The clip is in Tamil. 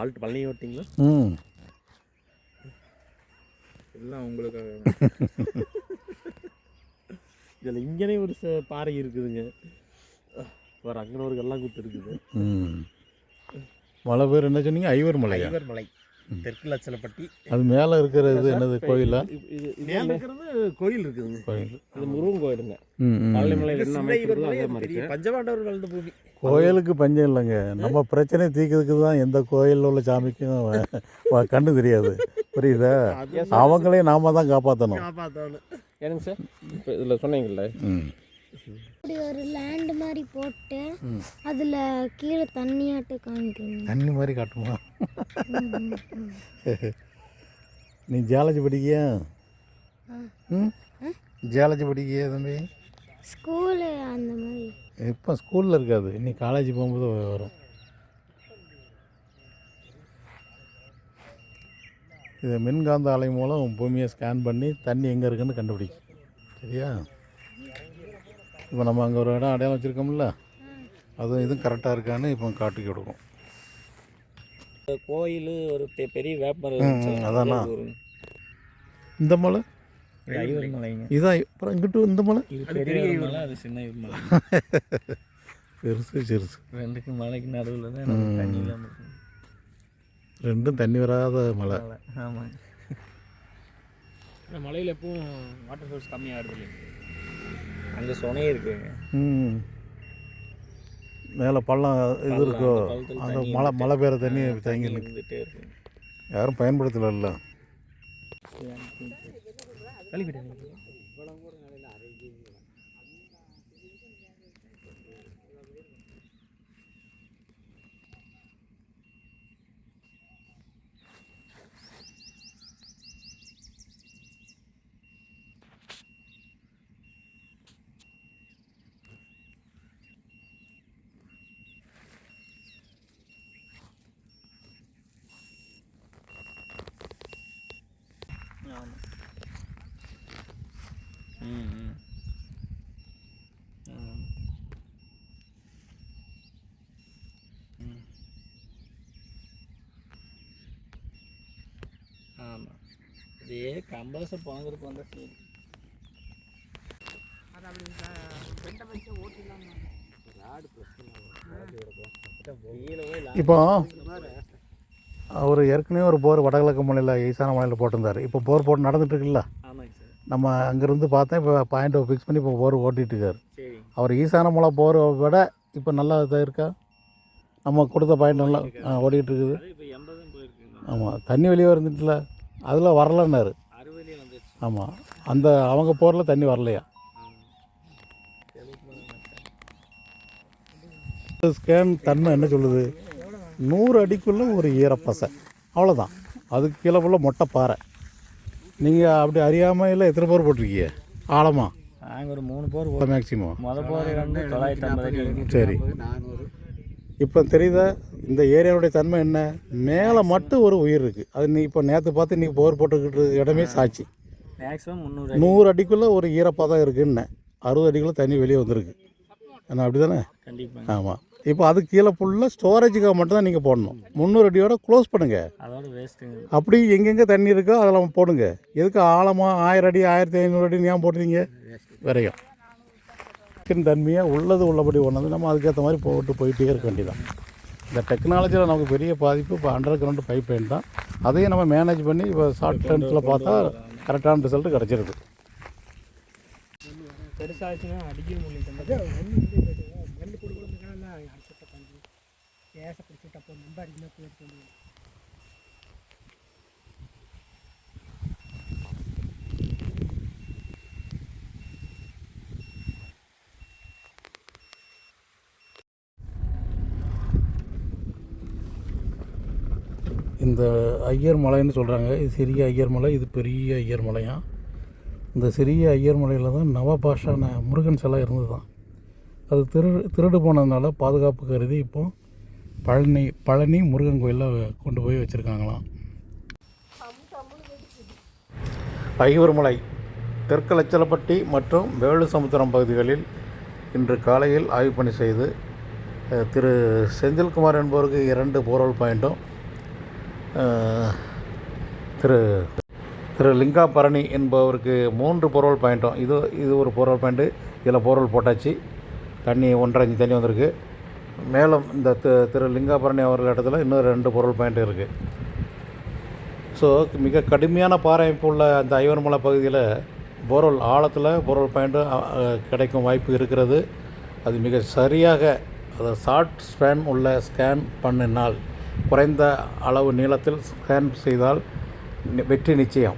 ஆல்ட் பழனி ஓட்டிங்களா? எல்லாம் உங்களுக்காக. இதில் இங்கேனே ஒரு பாறை இருக்குதுங்க. வேறு அங்கே ஒரு கல்லாங்குத்து இருக்குது. மலை பேர் என்ன சொன்னீங்க? ஐவர் மலை. ஐவர் மலை, தெற்கு லட்சணப்பட்டி. அது மேலே இருக்கிறது என்னது கோயிலா? மேலே இருக்கிறது கோயில் இருக்குதுங்க. கோயில் இது முருகன் கோயிலுங்க. பழனிமலையில் என்ன மாதிரி பஞ்சபாண்டவர் வாழ்ந்த பூமி. கோயிலுக்கு பஞ்சம் இல்லைங்க. நம்ம பிரச்சனையை தீர்க்கிறதுக்கு தான் எந்த கோயிலில் உள்ள சாமிக்கும் கண்ணு தெரியாது. புரியுதா? அவங்களையும் நாம தான் காப்பாற்றணும். ஏனுங்க சார், இப்போ இதில் சொன்னீங்கல்ல, இப்படி ஒரு லேண்ட் மாதிரி போட்டு அதில் கீழே தண்ணியாட்டு காமிக்கணும். தண்ணி மாதிரி காட்டுமா? நீ ஜியாலஜி படிக்கியா? ஜியாலஜி படிக்கியா தம்பி? ஸ்கூலு அந்த மாதிரி. இப்போ ஸ்கூலில் இருக்காது, நீ காலேஜ் போகும்போது வரும். இதை மின்காந்த அலை மூலம் பூமியை ஸ்கேன் பண்ணி தண்ணி எங்கே இருக்குன்னு கண்டுபிடிக்கும். சரியா? இப்போ நம்ம அங்கே ஒரு இடம் அடையாளம் வச்சுருக்கோம்ல, அதுவும் இதுவும் கரெக்டாக இருக்கான்னு இப்போ காட்டி கொடுக்கும். கோயில் ஒரு பெரிய வேப்பமரம். அதானா இந்த மலை? ஐவர் மலைங்க. இதான் அப்புறம் இங்கிட்டு இந்த மலை பெரிய மலை, அது சின்ன மலை. பெருசு சிறுசு ரெண்டுக்கு மலைக்கு நடுவில் தான் தண்ணி இல்லாமல் இருக்கும். ரெண்டும் தண்ணி வராத மலை. ஆமாங்க. இந்த மலையில் எப்பவும் வாட்டர் சோர்ஸ் கம்மியாக இருக்குது. அங்கே சொனையே இருக்குங்க. மேலே பள்ளம் இது இருக்கோ, அந்த மழை பெய்கிற தண்ணி தேங்கி இருந்துகிட்டே இருக்கு. யாரும் பயன்படுத்தல. ஆமாம், இதே கம்பல்சரி போனதுக்கு வந்தால் சரி. அது அப்படி ரெண்டை வச்சு ஓட்டிடலாம். இப்போ அவர் ஏற்கனவே ஒரு போர் வடகிழக்கு மலையில் ஈசான மலையில் போட்டிருந்தார். இப்போ போர் போட்டு நடந்துட்டு இருக்குல்ல. நம்ம அங்கேருந்து பார்த்தேன். இப்போ பாயிண்ட்டை ஃபிக்ஸ் பண்ணி இப்போ போர் ஓட்டிகிட்டு இருக்கார். அவர் ஈசான மலை போரை விட இப்போ நல்லா இதாக இருக்கா? நம்ம கொடுத்த பாயிண்ட் நல்லா ஓடிக்கிட்டு இருக்குது. ஆமாம், தண்ணி வெளியே வந்துட்டுல, அதில் வரலன்னாரு. ஆமாம், அந்த அவங்க போரில் தண்ணி வரலையா? ஸ்கேன் தன்மை என்ன சொல்லுது? 100 அடிக்குள்ளே ஒரு ஈரப்பசை, அவ்வளோதான். அதுக்கு கீழே உள்ள மொட்டை பாறை. நீங்கள் அப்படி அறியாமையில் எத்தனை போர் போட்டிருக்கீங்க ஆழமா? நாங்கள் ஒரு 3 போர் மேக்சிமம். மொதல் போர் 950. சரி, இப்போ தெரியுதா இந்த ஏரியாவுடைய தன்மை என்ன? மேலே மட்டும் ஒரு உயிர் இருக்குது. அது நீ இப்போ நேற்று பார்த்து நீங்கள் போர் போட்டுக்கிட்டு இடமே சாட்சி. மேக்ஸிமம் 100 அடிக்குள்ளே ஒரு ஈரப்பதம் இருக்குன்னு, 60 அடிக்குள்ளே தண்ணி வெளியே வந்துருக்கு. ஏன்னா அப்படி தானே? கண்டிப்பாக. ஆமாம், இப்போ அது கீழே ஃபுல்லாக ஸ்டோரேஜுக்காக மட்டும் தான் நீங்கள் போடணும். 300 அடியோட க்ளோஸ் பண்ணுங்கள். அதோட வேஸ்ட்டுங்க. அப்படி எங்கெங்கே தண்ணி இருக்கோ அதெல்லாம் போடுங்க. எதுக்கு ஆழமாக 1000 அடி 1500 அடி ஏன் போடுறீங்க? விரையும் தன்மையாக உள்ளது உள்ளபடி ஒன்று நம்ம அதுக்கேற்ற மாதிரி போயிட்டே இருக்க வேண்டியதான். இந்த டெக்னாலஜியில் நமக்கு பெரிய பாதிப்பு இப்போ அண்டர் கிரவுண்ட் பைப் லைன் தான். அதையும் நம்ம மேனேஜ் பண்ணி இப்போ ஷார்ட் டென்ஸில் பார்த்தா கரெக்டான ரிசல்ட் கிடச்சிருக்கு. பெருசாச்சுன்னா அடிக்க முடியல. இந்த ஐயர் மலைன்னு சொல்கிறாங்க. இது சிறிய ஐயர் மலை, இது பெரிய ஐயர் மலையாம். இந்த சிறிய ஐயர் மலையில் தான் நவபாஷான முருகன் சிலை இருந்தது தான். அது திருடு போனதுனால பாதுகாப்பு கருதி இப்போ பழனி முருகன் கோயிலில் கொண்டு போய் வச்சுருக்காங்களாம். ஐவர் மலை தெற்கலச்சலப்பட்டி மற்றும் வேலுசமுத்திரம் பகுதிகளில் இன்று காலையில் ஆய்வு பணி செய்து திரு செந்தில்குமார் என்பவருக்கு 2 போர்வெல் பாயிண்ட்டும் திரு லிங்காபரணி என்பவருக்கு 3 போர்வெல் பாயிண்ட்டும் இது ஒரு போர்வெல் பாயிண்ட்டு. இதில் போர்வெல் போட்டாச்சு, தண்ணி 1.5 இன்ச் தண்ணி வந்திருக்கு. மேலும் இந்த திரு லிங்காபரணி அவர்கள் இடத்துல இன்னும் 2 போர்வெல் பாயிண்ட் இருக்குது. ஸோ மிக கடுமையான பாறை அமைப்பு உள்ள அந்த ஐவர்மலை பகுதியில் போர்வெல் ஆழத்தில் போர்வெல் பாயிண்ட்டு கிடைக்கும் வாய்ப்பு இருக்கிறது. அது மிக சரியாக அதை ஷார்ட் ஸ்பேன் உள்ள ஸ்கேன் பண்ணினால், குறைந்த அளவு நீளத்தில் ஸ்கேன் செய்தால் வெற்றி நிச்சயம்.